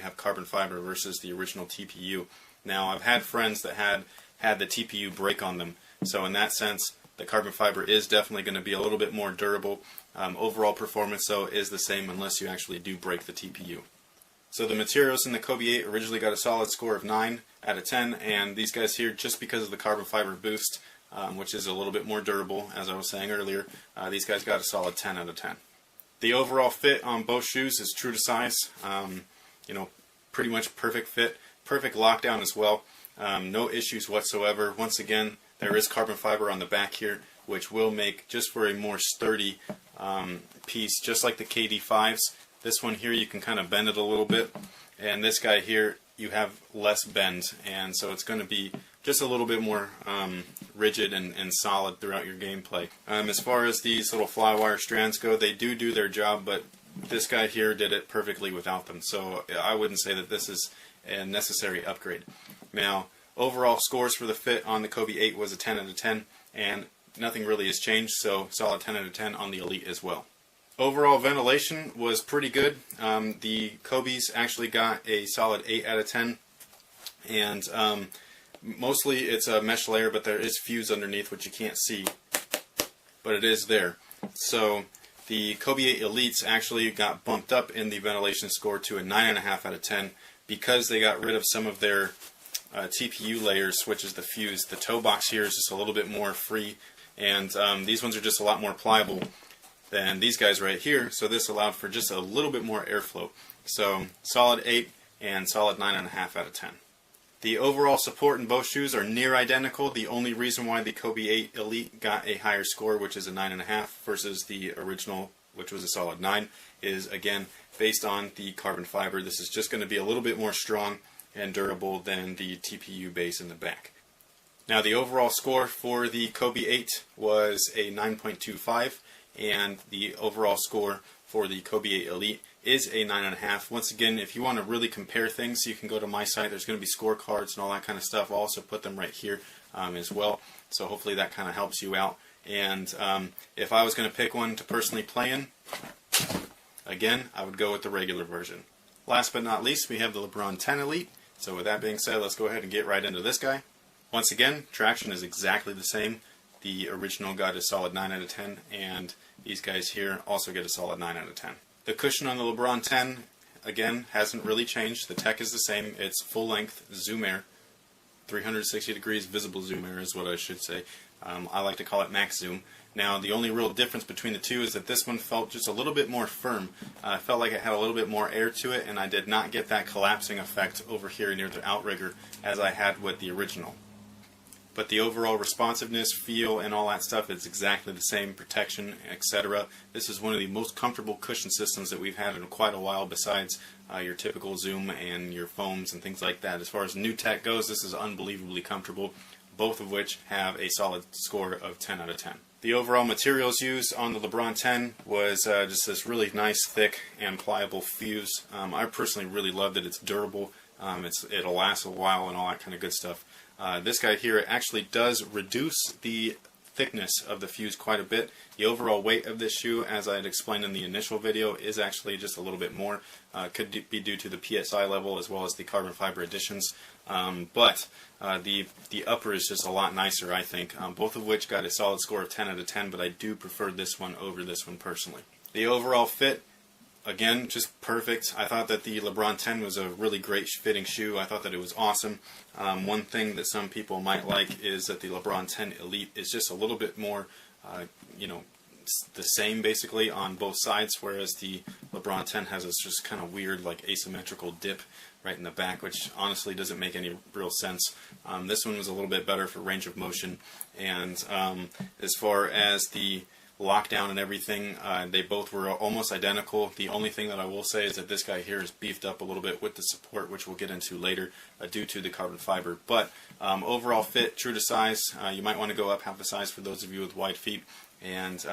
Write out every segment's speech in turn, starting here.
have carbon fiber versus the original TPU. Now, I've had friends that had the TPU break on them, so in that sense, the carbon fiber is definitely going to be a little bit more durable. Overall performance, though, is the same unless you actually do break the TPU. So the materials in the Kobe 8 originally got a solid score of 9 out of 10, and these guys here, just because of the carbon fiber boost, which is a little bit more durable, as I was saying earlier, these guys got a solid 10 out of 10. The overall fit on both shoes is true to size. Pretty much perfect fit, perfect lockdown as well. No issues whatsoever. Once again, there is carbon fiber on the back here, which will make just for a more sturdy piece, just like the KD5s. This one here, you can kind of bend it a little bit, and this guy here, you have less bend, and so it's going to be just a little bit more rigid and solid throughout your gameplay. As far as these little Flywire strands go, they do their job, but this guy here did it perfectly without them, so I wouldn't say that this is a necessary upgrade. Now, overall scores for the fit on the Kobe 8 was a 10 out of 10, and nothing really has changed, so solid 10 out of 10 on the Elite as well. Overall ventilation was pretty good. The Kobe's actually got a solid 8 out of 10, and mostly it's a mesh layer, but there is fuse underneath which you can't see, but it is there. So the Kobe 8 Elites actually got bumped up in the ventilation score to a 9.5 out of 10 because they got rid of some of their TPU layers, which is the fuse. The toe box here is just a little bit more free, and these ones are just a lot more pliable than these guys right here, so this allowed for just a little bit more airflow. So solid 8 and solid 9.5 out of 10. The overall support in both shoes are near identical. The only reason why the Kobe 8 Elite got a higher score, which is a 9.5, versus the original, which was a solid 9, is again based on the carbon fiber. This is just going to be a little bit more strong and durable than the TPU base in the back. Now, the overall score for the Kobe 8 was a 9.25, and the overall score for the Kobe 8 Elite is a 9.5. Once again, if you want to really compare things, you can go to my site. There's going to be scorecards and all that kind of stuff. I'll also put them right here as well, so hopefully that kind of helps you out. And if I was going to pick one to personally play in, again, I would go with the regular version. Last but not least, we have the LeBron 10 Elite. So with that being said, let's go ahead and get right into this guy. Once again, traction is exactly the same. The original got a solid 9 out of 10, and these guys here also get a solid 9 out of 10. The cushion on the LeBron 10, again, hasn't really changed. The tech is the same. It's full length Zoom Air, 360 degrees visible Zoom Air is what I should say. I like to call it max zoom. Now, the only real difference between the two is that this one felt just a little bit more firm. I felt like it had a little bit more air to it, and I did not get that collapsing effect over here near the outrigger as I had with the original. But the overall responsiveness, feel, and all that stuff is exactly the same, protection, etc. This is one of the most comfortable cushion systems that we've had in quite a while, besides your typical Zoom and your foams and things like that. As far as new tech goes, this is unbelievably comfortable, both of which have a solid score of 10 out of 10. The overall materials used on the LeBron 10 was just this really nice, thick, and pliable fuse. I personally really loved it. It's durable, it'll last a while, and all that kind of good stuff. This guy here actually does reduce the thickness of the fuse quite a bit. The overall weight of this shoe, as I had explained in the initial video, is actually just a little bit more. Could be due to the PSI level as well as the carbon fiber additions. But the upper is just a lot nicer, I think. Both of which got a solid score of 10 out of 10, but I do prefer this one over this one personally. The overall fit, again, just perfect. I thought that the LeBron 10 was a really great fitting shoe. I thought that it was awesome. One thing that some people might like is that the LeBron 10 Elite is just a little bit more, the same basically on both sides, whereas the LeBron 10 has this just kind of weird, like, asymmetrical dip right in the back, which honestly doesn't make any real sense. This one was a little bit better for range of motion, and as far as the lockdown and everything, they both were almost identical. The only thing that I will say is that this guy here is beefed up a little bit with the support, which we'll get into later, due to the carbon fiber. But overall fit, true to size. You might want to go up half a size for those of you with wide feet. And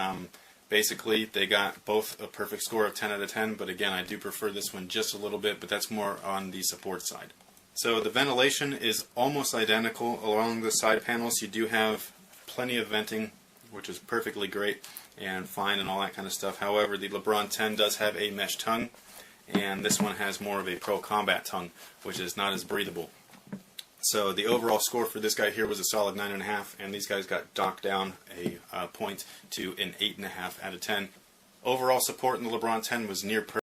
basically, they got both a perfect score of 10 out of 10, but again, I do prefer this one just a little bit, but that's more on the support side. So the ventilation is almost identical. Along the side panels, you do have plenty of venting, which is perfectly great and fine and all that kind of stuff. However, the LeBron 10 does have a mesh tongue, and this one has more of a pro combat tongue, which is not as breathable. So the overall score for this guy here was a solid 9.5, and these guys got docked down a point to an 8.5 out of 10. Overall support in the LeBron 10 was near perfect.